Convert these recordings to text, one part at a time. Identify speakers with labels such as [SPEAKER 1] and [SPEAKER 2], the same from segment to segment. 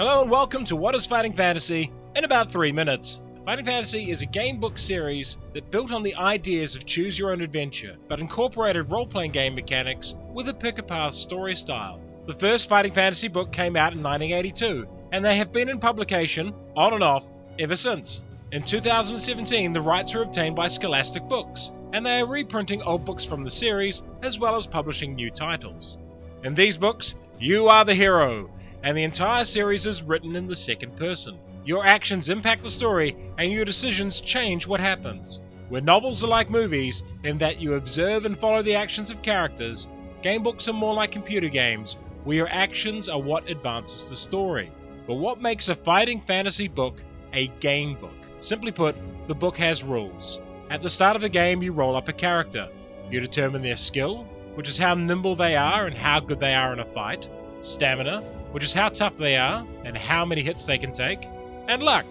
[SPEAKER 1] Hello and welcome to What is Fighting Fantasy in about 3 minutes. Fighting Fantasy is a game book series that built on the ideas of choose your own adventure, but incorporated role-playing game mechanics with a pick-a-path story style. The first Fighting Fantasy book came out in 1982, and they have been in publication, on and off, ever since. In 2017, the rights were obtained by Scholastic Books, and they are reprinting old books from the series, as well as publishing new titles. In these books, you are the hero, and the entire series is written in the second person. Your actions impact the story, and your decisions change what happens. Where novels are like movies, in that you observe and follow the actions of characters, game books are more like computer games, where your actions are what advances the story. But what makes a fighting fantasy book a game book? Simply put, the book has rules. At the start of the game, you roll up a character. You determine their skill, which is how nimble they are and how good they are in a fight. Stamina, which is how tough they are and how many hits they can take. And luck,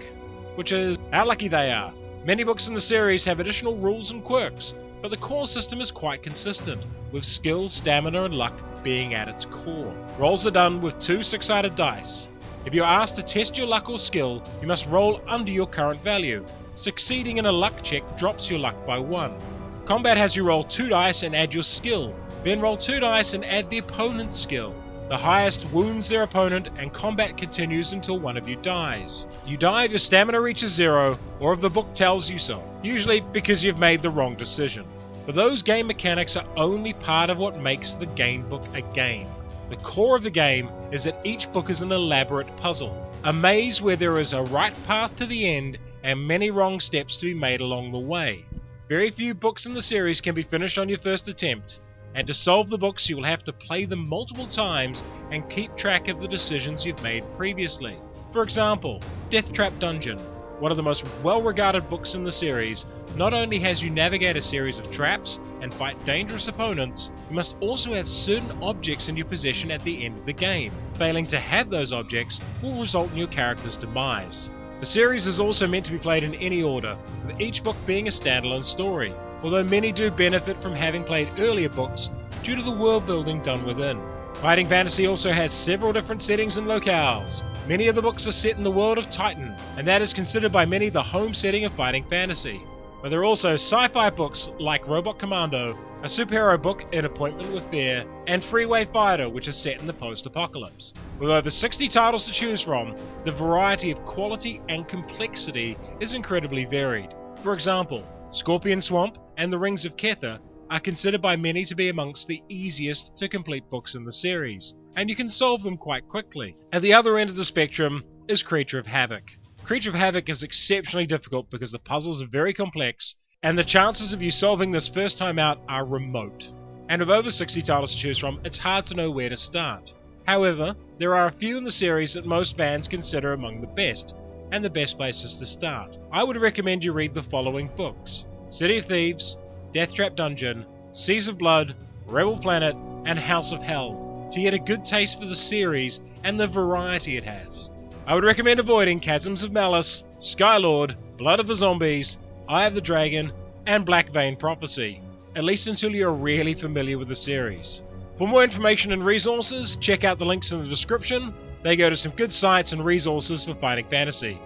[SPEAKER 1] which is how lucky they are. Many books in the series have additional rules and quirks, but the core system is quite consistent, with skill, stamina, and luck being at its core. Rolls are done with 2 6-sided dice. If you're asked to test your luck or skill, you must roll under your current value. Succeeding in a luck check drops your luck by 1. Combat has you roll 2 dice and add your skill, then roll 2 dice and add the opponent's skill. The highest wounds their opponent, and combat continues until one of you dies. You die if your stamina reaches 0, or if the book tells you so, usually because you've made the wrong decision. But those game mechanics are only part of what makes the game book a game. The core of the game is that each book is an elaborate puzzle, a maze where there is a right path to the end and many wrong steps to be made along the way. Very few books in the series can be finished on your first attempt, and to solve the books you will have to play them multiple times and keep track of the decisions you've made previously. For example, Death Trap Dungeon, one of the most well-regarded books in the series, not only has you navigate a series of traps and fight dangerous opponents, you must also have certain objects in your possession at the end of the game. Failing to have those objects will result in your character's demise. The series is also meant to be played in any order, with each book being a standalone story, although many do benefit from having played earlier books due to the world building done within. Fighting Fantasy also has several different settings and locales. Many of the books are set in the world of Titan, and that is considered by many the home setting of Fighting Fantasy. But there are also sci-fi books like Robot Commando, a superhero book in Appointment with Fear, and Freeway Fighter, which is set in the post-apocalypse. With over 60 titles to choose from, the variety of quality and complexity is incredibly varied. For example, Scorpion Swamp and The Rings of Kether are considered by many to be amongst the easiest to complete books in the series, and you can solve them quite quickly. At the other end of the spectrum is Creature of Havoc. Creature of Havoc is exceptionally difficult because the puzzles are very complex, and the chances of you solving this first time out are remote. And with over 60 titles to choose from, it's hard to know where to start. However, there are a few in the series that most fans consider among the best, and the best places to start. I would recommend you read the following books: City of Thieves, Death Trap Dungeon, Seas of Blood, Rebel Planet, and House of Hell, to get a good taste for the series and the variety it has. I would recommend avoiding Chasms of Malice, Skylord, Blood of the Zombies, Eye of the Dragon, and Black Vein Prophecy, at least until you're really familiar with the series. For more information and resources, check out the links in the description. They go to some good sites and resources for Fighting Fantasy.